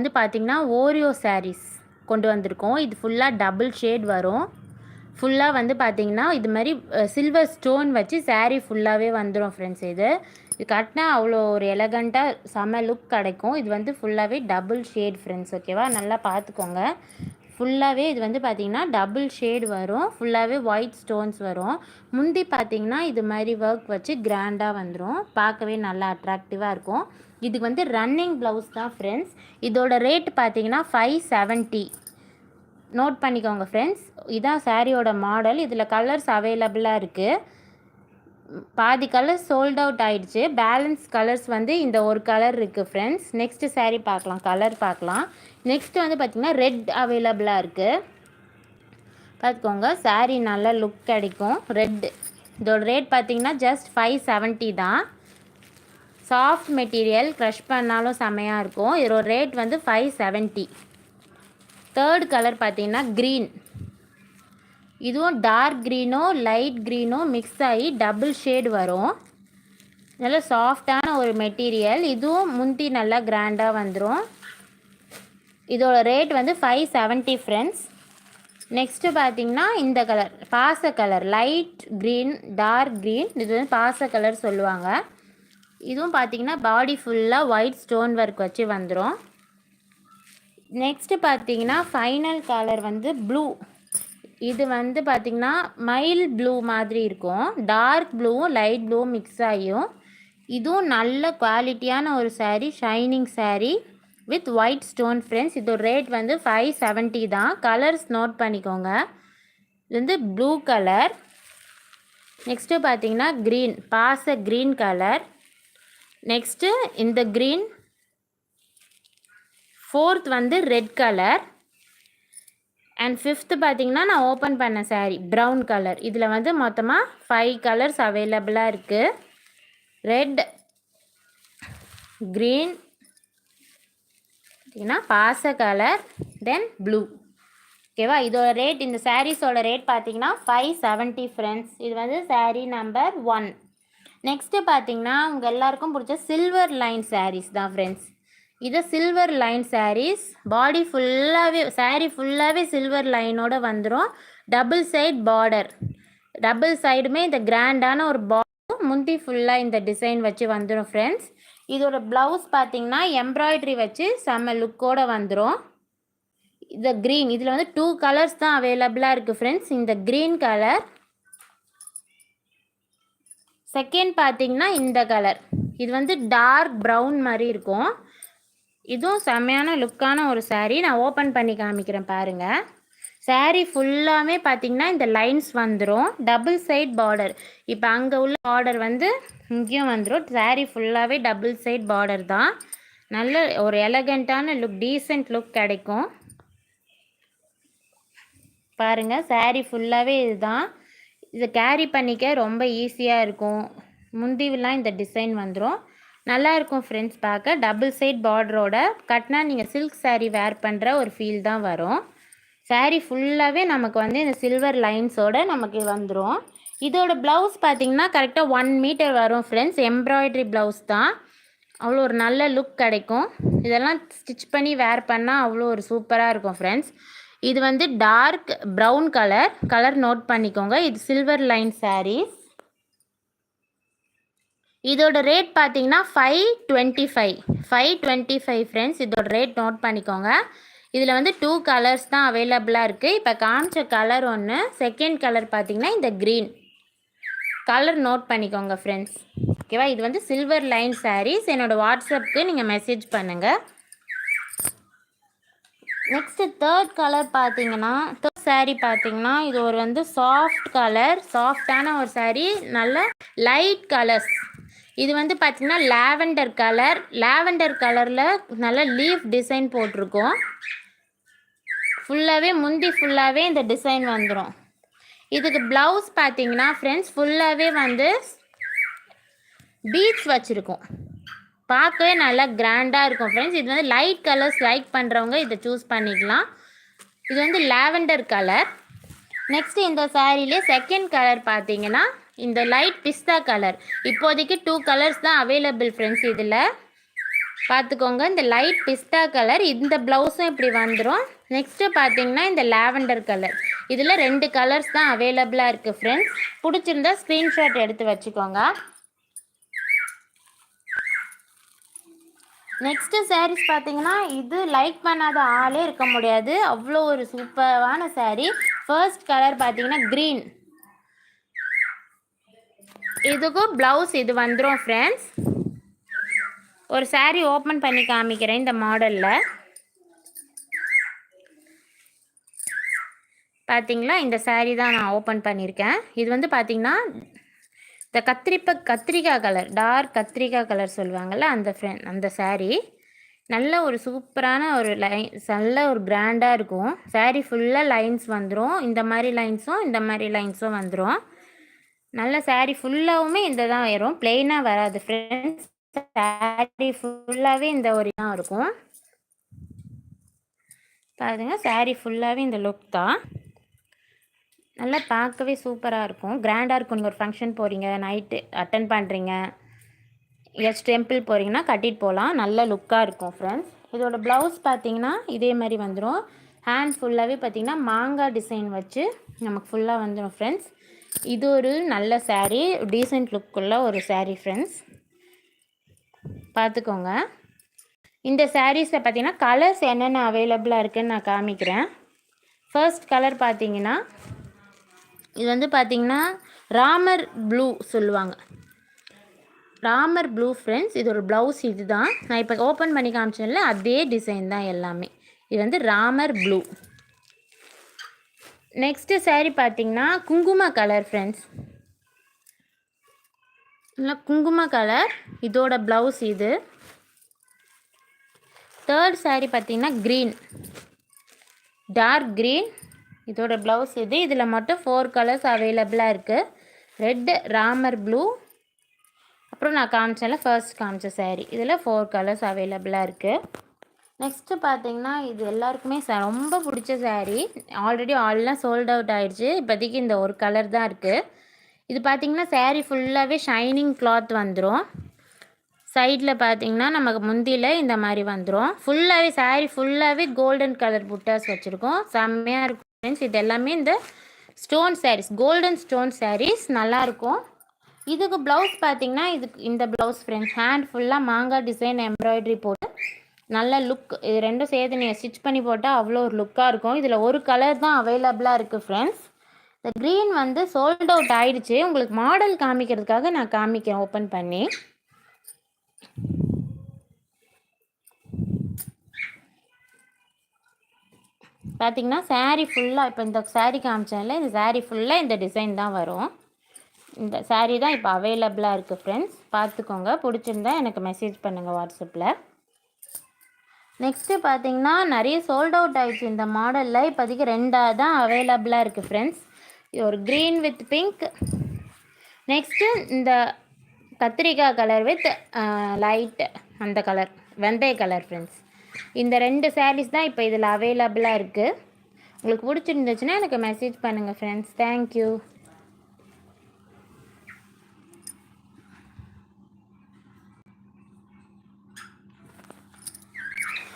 வந்து பார்த்திங்கன்னா ஓரியோ சாரீஸ் கொண்டு வந்திருக்கோம். இது ஃபுல்லாக டபுள் ஷேட் வரும். ஃபுல்லாக வந்து பார்த்திங்கன்னா இது மாதிரி சில்வர் ஸ்டோன் வச்சு சாரீ ஃபுல்லாகவே வந்துடும் ஃப்ரெண்ட்ஸ். இது கட்டினா அவ்வளோ ஒரு எலகண்ட்டாக செம லுக் கிடைக்கும். இது வந்து ஃபுல்லாகவே டபுள் ஷேட் ஃப்ரெண்ட்ஸ். ஓகேவா, நல்லா பார்த்துக்கோங்க. ஃபுல்லாகவே இது வந்து பார்த்திங்கன்னா டபுள் ஷேடு வரும். ஃபுல்லாகவே ஒயிட் ஸ்டோன்ஸ் வரும். முந்தி பார்த்திங்கன்னா இது மாதிரி ஒர்க் வச்சு கிராண்டாக வந்துடும். பார்க்கவே நல்லா அட்ராக்டிவாக இருக்கும். இதுக்கு வந்து ரன்னிங் ப்ளவுஸ் தான் ஃப்ரெண்ட்ஸ். இதோட ரேட் பார்த்திங்கன்னா 570. நோட் பண்ணிக்கோங்க ஃப்ரெண்ட்ஸ். இதான் சாரியோட மாடல். இதில் கலர்ஸ் அவைலபிளாக இருக்குது. பாதி கலர்ஸ் சோல்ட் அவுட் ஆகிடுச்சு. பேலன்ஸ் கலர்ஸ் வந்து இந்த ஒரு கலர் இருக்குது ஃப்ரெண்ட்ஸ். நெக்ஸ்ட்டு சாரீ பார்க்கலாம், கலர் பார்க்கலாம். நெக்ஸ்ட்டு வந்து பார்த்திங்கன்னா ரெட் அவைலபிளாக இருக்குது. பார்த்துக்கோங்க, சாரீ நல்ல லுக் கிடைக்கும். ரெட் இதோட ரேட் பார்த்திங்கன்னா ஜஸ்ட் 570 தான். சாஃப்ட் மெட்டீரியல், க்ரஷ் பண்ணாலும் செமையாக இருக்கும். இதோட ரேட் வந்து 570. தேர்ட் கலர் பார்த்திங்கன்னா க்ரீன். இதுவும் டார்க் க்ரீனோ லைட் க்ரீனோ மிக்ஸ் ஆகி டபுள் ஷேட் வரும். நல்ல சாஃப்டான ஒரு மெட்டீரியல். இதுவும் முந்தி நல்லா கிராண்டாக வந்துடும். இதோட ரேட் வந்து 570 ஃப்ரெண்ட்ஸ். நெக்ஸ்ட்டு பார்த்திங்கன்னா இந்த கலர் பாச colour, light green dark green. இது வந்து பாச கலர் சொல்லுவாங்க. இதுவும் பார்த்திங்கன்னா பாடி ஃபுல்லாக ஒயிட் ஸ்டோன் ஒர்க் வச்சு வந்துடும். நெக்ஸ்ட்டு பார்த்திங்கன்னா ஃபைனல் கலர் வந்து ப்ளூ. இது வந்து பார்த்திங்கன்னா மைல் ப்ளூ மாதிரி இருக்கும். டார்க் ப்ளூவும் லைட் ப்ளூவும் மிக்ஸ் ஆகியும். இதுவும் நல்ல குவாலிட்டியான ஒரு sari, shining sari with white stone friends. இதோட ரேட் வந்து 570 தான். கலர்ஸ் நோட் பண்ணிக்கோங்க. இது வந்து ப்ளூ கலர். நெக்ஸ்ட்டு பார்த்திங்கன்னா க்ரீன், பாச க்ரீன் கலர். நெக்ஸ்ட்டு இந்த க்ரீன். ஃபோர்த் வந்து ரெட் கலர். அண்ட் ஃபிஃப்த்து பார்த்திங்கன்னா நான் ஓப்பன் பண்ண சாரீ ப்ரௌன் கலர். இதில் வந்து மொத்தமாக 5 கலர்ஸ் அவைலபிளாக இருக்குது. ரெட், க்ரீன், பார்த்திங்கன்னா பாச கலர், தென் ப்ளூ. ஓகேவா, இதோட ரேட், இந்த சாரீஸோட ரேட் பார்த்திங்கன்னா 570 ஃப்ரெண்ட்ஸ். இது வந்து சாரீ நம்பர் 1. நெக்ஸ்ட்டு பார்த்திங்கன்னா உங்கள் எல்லாருக்கும் பிடிச்ச சில்வர் லைன் சாரீஸ் தான் ஃப்ரெண்ட்ஸ். இது சில்வர் லைன் சாரீஸ். பாடி ஃபுல்லாகவே சாரீ ஃபுல்லாகவே சில்வர் லைனோடு வந்துடும். டபுள் சைட் பார்டர், டபுள் சைடுமே இந்த கிராண்டான ஒரு பார்டர். முந்தி ஃபுல்லாக இந்த டிசைன் வச்சு வந்துடும் ஃப்ரெண்ட்ஸ். இதோட ப்ளவுஸ் பார்த்திங்கன்னா எம்ப்ராய்ட்ரி வச்சு செம்ம லுக்கோடு வந்துடும். இந்த க்ரீன், இதில் வந்து 2 கலர்ஸ் தான் அவைலபிளாக இருக்குது ஃப்ரெண்ட்ஸ். இந்த க்ரீன் கலர். செகண்ட் பார்த்திங்கன்னா இந்த கலர். இது வந்து டார்க் ப்ரௌன் மாதிரி இருக்கும். இதுவும் செம்மையான லுக்கான ஒரு சாரீ. நான் ஓப்பன் பண்ணி காமிக்கிறேன் பாருங்கள். சாரீ ஃபுல்லாமே பார்த்திங்கன்னா இந்த லைன்ஸ் வந்துடும். Double side border. இப்போ அங்கே உள்ள பார்டர் வந்து இங்கேயும் வந்துடும். சாரீ ஃபுல்லாகவே டபுள் சைட் பார்டர் தான். நல்ல ஒரு எலகண்ட்டான லுக், டீசெண்ட் லுக் கிடைக்கும். பாருங்கள், சாரீ ஃபுல்லாகவே இதுதான். இதை கேரி பண்ணிக்க ரொம்ப ஈஸியாக இருக்கும். முந்திவெலாம் இந்த டிசைன் வந்துடும். நல்லாயிருக்கும் ஃப்ரெண்ட்ஸ் பார்க்க. டபுள் சைட் பார்டரோட கட்டினா நீங்கள் சில்க் சாரீ வேர் பண்ணுற ஒரு ஃபீல் தான் வரும். சாரீ ஃபுல்லாகவே நமக்கு வந்து இந்த சில்வர் லைன்ஸோடு நமக்கு வந்துடும். இதோட ப்ளவுஸ் பார்த்திங்கன்னா கரெக்டாக 1 மீட்டர் வரும் ஃப்ரெண்ட்ஸ். எம்ப்ராய்ட்ரி ப்ளவுஸ் தான். அவ்வளோ ஒரு நல்ல லுக் கிடைக்கும். இதெல்லாம் ஸ்டிச் பண்ணி வேர் பண்ணால் அவ்வளோ ஒரு சூப்பராக இருக்கும் ஃப்ரெண்ட்ஸ். இது வந்து dark brown colour. Colour note பண்ணிக்கோங்க. இது சில்வர் லைன் சாரீஸ். இதோட ரேட் பார்த்தீங்கன்னா 525 ஃப்ரெண்ட்ஸ். இதோட ரேட் நோட் பண்ணிக்கோங்க. இதில் வந்து 2 கலர்ஸ் தான் அவைலபிளாக இருக்குது. இப்போ காமிச்ச கலர் ஒன்று. செகண்ட் கலர் பார்த்தீங்கன்னா இந்த க்ரீன் கலர் நோட் பண்ணிக்கோங்க ஃப்ரெண்ட்ஸ். ஓகேவா, இது வந்து சில்வர் லைன் சாரீஸ். என்னோடய வாட்ஸ்அப்புக்கு நீங்கள் மெசேஜ் பண்ணுங்கள். நெக்ஸ்ட்டு தேர்ட் கலர் பார்த்தீங்கன்னா, தேர்ட் சாரீ பார்த்தீங்கன்னா இது ஒரு வந்து சாஃப்ட் கலர், சாஃப்டான ஒரு சாரீ, நல்ல லைட் கலர்ஸ். இது வந்து பார்த்திங்கன்னா லாவெண்டர் கலர். லாவெண்டர் கலரில் நல்ல லீஃப் டிசைன் போட்டிருக்கோம். ஃபுல்லாகவே முந்தி ஃபுல்லாகவே இந்த டிசைன் வந்துடும். இதுக்கு ப்ளவுஸ் பார்த்திங்கன்னா ஃப்ரெண்ட்ஸ் ஃபுல்லாகவே வந்து பீட்ஸ் வச்சுருக்கோம். பார்க்கவே நல்லா கிராண்டாக இருக்கும் ஃப்ரெண்ட்ஸ். இது வந்து லைட் கலர்ஸ் லைக் பண்ணுறவங்க இதை சூஸ் பண்ணிக்கலாம். இது வந்து லாவெண்டர் கலர். நெக்ஸ்ட்டு இந்த சாரிலே செகண்ட் கலர் பார்த்தீங்கன்னா இந்த லைட் பிஸ்தா கலர். இப்போதைக்கு 2 கலர்ஸ் தான் அவைலபிள் ஃப்ரெண்ட்ஸ். இதில் பார்த்துக்கோங்க. இந்த லைட் பிஸ்தா கலர் இந்த ப்ளவுஸும் இப்படி வந்துடும். நெக்ஸ்ட்டு பார்த்தீங்கன்னா இந்த லாவெண்டர் கலர். இதில் 2 கலர்ஸ் தான் அவைலபிளாக இருக்குது ஃப்ரெண்ட்ஸ். பிடிச்சிருந்தா ஸ்க்ரீன்ஷாட் எடுத்து வச்சுக்கோங்க. நெக்ஸ்ட்டு சாரீஸ் பார்த்தீங்கன்னா இது லைக் பண்ணாத ஆளே இருக்க முடியாது, அவ்வளோ ஒரு சூப்பரான சாரீ. ஃபர்ஸ்ட் கலர் பார்த்தீங்கன்னா க்ரீன். இதுக்கும் ப்ளவுஸ் இது வந்துடும் ஃப்ரெண்ட்ஸ். ஒரு சாரீ ஓப்பன் பண்ணி காமிக்கிறேன் இந்த மாடலில். பார்த்தீங்களா, இந்த சாரீ தான் நான் ஓப்பன் பண்ணியிருக்கேன். இது வந்து பார்த்தீங்கன்னா இந்த கத்திரிக்காய் கலர், டார்க் கத்திரிக்காய் கலர் சொல்லுவாங்கள்ல, அந்த சாரீ நல்ல ஒரு சூப்பரான ஒரு நல்ல ஒரு கிராண்டாக இருக்கும். சாரீ ஃபுல்லாக லைன்ஸ் வந்துடும். இந்த மாதிரி லைன்ஸும் வந்துடும். நல்ல சாரீ ஃபுல்லாகவுமே இந்த தான் வரும், பிளெயினாக வராது ஃப்ரெண்ட்ஸ். சாரீ ஃபுல்லாகவே இந்த ஒரு தான் இருக்கும். பாருங்க, சாரீ ஃபுல்லாகவே இந்த லுக் தான். நல்லா பார்க்கவே சூப்பராக இருக்கும், கிராண்டாக இருக்கும். நீங்கள் ஒரு ஃபங்க்ஷன் போகிறீங்க, நைட்டு அட்டன் பண்ணுறீங்க, எங்கேயாச்சும் டெம்பிள் போகிறீங்கன்னா கட்டிட்டு போகலாம், நல்ல லுக்காக இருக்கும் ஃப்ரெண்ட்ஸ். இதோட ப்ளவுஸ் பார்த்தீங்கன்னா இதே மாதிரி வந்துடும். ஹேண்ட் ஃபுல்லாகவே பார்த்தீங்கன்னா மாங்காய் டிசைன் வச்சு நமக்கு ஃபுல்லாக வந்துடும் ஃப்ரெண்ட்ஸ். இது ஒரு நல்ல சாரீ, டீசெண்ட் லுக்குள்ள ஒரு சாரீ ஃப்ரெண்ட்ஸ். பார்த்துக்கோங்க. இந்த சாரீஸில் பார்த்தீங்கன்னா கலர்ஸ் என்னென்ன அவைலபிளாக இருக்குதுன்னு நான் காமிக்கிறேன். ஃபர்ஸ்ட் கலர் பார்த்தீங்கன்னா இது வந்து பார்த்தீங்கன்னா ராமர் ப்ளூ சொல்லுவாங்க, ராமர் ப்ளூ ஃப்ரெண்ட்ஸ். இது ஒரு ப்ளவுஸ். இது தான் நான் இப்போ ஓப்பன் பண்ணி காமிச்சேன்ல, அதே டிசைன் தான் எல்லாமே. இது வந்து ராமர் ப்ளூ. நெக்ஸ்ட்டு சாரீ பார்த்தீங்கன்னா குங்கும கலர் ஃப்ரெண்ட்ஸ், இல்லை குங்கும கலர். இதோட ப்ளவுஸ் இது. தேர்ட் சாரீ பார்த்தீங்கன்னா க்ரீன், டார்க் க்ரீன். இதோட ப்ளவுஸ் இது. இதில் மட்டும் 4 கலர்ஸ் அவைலபிளாக இருக்குது. ரெட், ராமர் ப்ளூ, அப்புறம் நான் காமிச்சேன்ல ஃபர்ஸ்ட் காமிச்ச சாரீ. இதில் 4 கலர்ஸ் அவைலபிளாக இருக்குது. நெக்ஸ்ட்டு பார்த்தீங்கன்னா இது எல்லாருக்குமே ரொம்ப பிடிச்ச சாரீ. ஆல்ரெடி ஆல்லாம் சோல்ட் அவுட் ஆகிடுச்சு. இப்போதைக்கு இந்த ஒரு கலர் தான் இருக்குது. இது பார்த்திங்கன்னா சாரீ ஃபுல்லாகவே ஷைனிங் கிளாத் வந்துடும். சைடில் பார்த்திங்கன்னா நமக்கு முந்தியில் இந்த மாதிரி வந்துடும். ஃபுல்லாகவே சாரீ ஃபுல்லாகவே கோல்டன் கலர் புட்டாஸ் வச்சுருக்கோம், செம்மையாக இருக்கும் ஃப்ரெண்ட்ஸ். இது எல்லாமே இந்த stone sarees, golden stone sarees, நல்லாயிருக்கும். இதுக்கு ப்ளவுஸ் பார்த்திங்கன்னா இந்த ப்ளவுஸ் ஃப்ரெண்ட்ஸ், ஹேண்ட் ஃபுல்லாக மாங்காய் டிசைன் எம்ப்ராய்டரி போட்டு நல்ல லுக். இது ரெண்டும் சேர்த்து நீங்கள் ஸ்டிச் பண்ணி போட்டால் அவ்வளோ ஒரு லுக்காக இருக்கும். இதில் ஒரு கலர் தான் அவைலபிளாக இருக்குது ஃப்ரெண்ட்ஸ். இந்த க்ரீன் வந்து சோல்ட் அவுட் ஆகிடுச்சு. உங்களுக்கு மாடல் காமிக்கிறதுக்காக நான் காமிக்கிறேன் ஓப்பன் பண்ணி. பார்த்திங்கன்னா சாரீ ஃபுல்லாக இப்போ இந்த சாரீ காமிச்சேன்ல, இந்த சாரீ ஃபுல்லாக இந்த டிசைன் தான் வரும். இந்த சாரீ தான் இப்போ அவைலபிளாக இருக்குது ஃப்ரெண்ட்ஸ். பார்த்துக்கோங்க, பிடிச்சிருந்தா எனக்கு மெசேஜ் பண்ணுங்கள் வாட்ஸ்அப்பில். நெக்ஸ்ட்டு பார்த்தீங்கன்னா நிறைய சோல்ட் அவுட் ஆகிடுச்சு இந்த மாடலில். இப்போதைக்கு 2 தான் அவைலபிளாக இருக்குது ஃப்ரெண்ட்ஸ். ஒரு க்ரீன் வித் பிங்க், நெக்ஸ்ட்டு இந்த கத்திரிக்காய் கலர் வித் லைட் அந்த கலர், வெந்தய கலர் ஃப்ரெண்ட்ஸ். இந்த 2 சாரீஸ் தான் இப்போ இதில் அவைலபிளாக இருக்குது. உங்களுக்கு பிடிச்சிருந்துச்சுன்னா எனக்கு மெசேஜ் பண்ணுங்கள் ஃப்ரெண்ட்ஸ். தேங்க்யூ.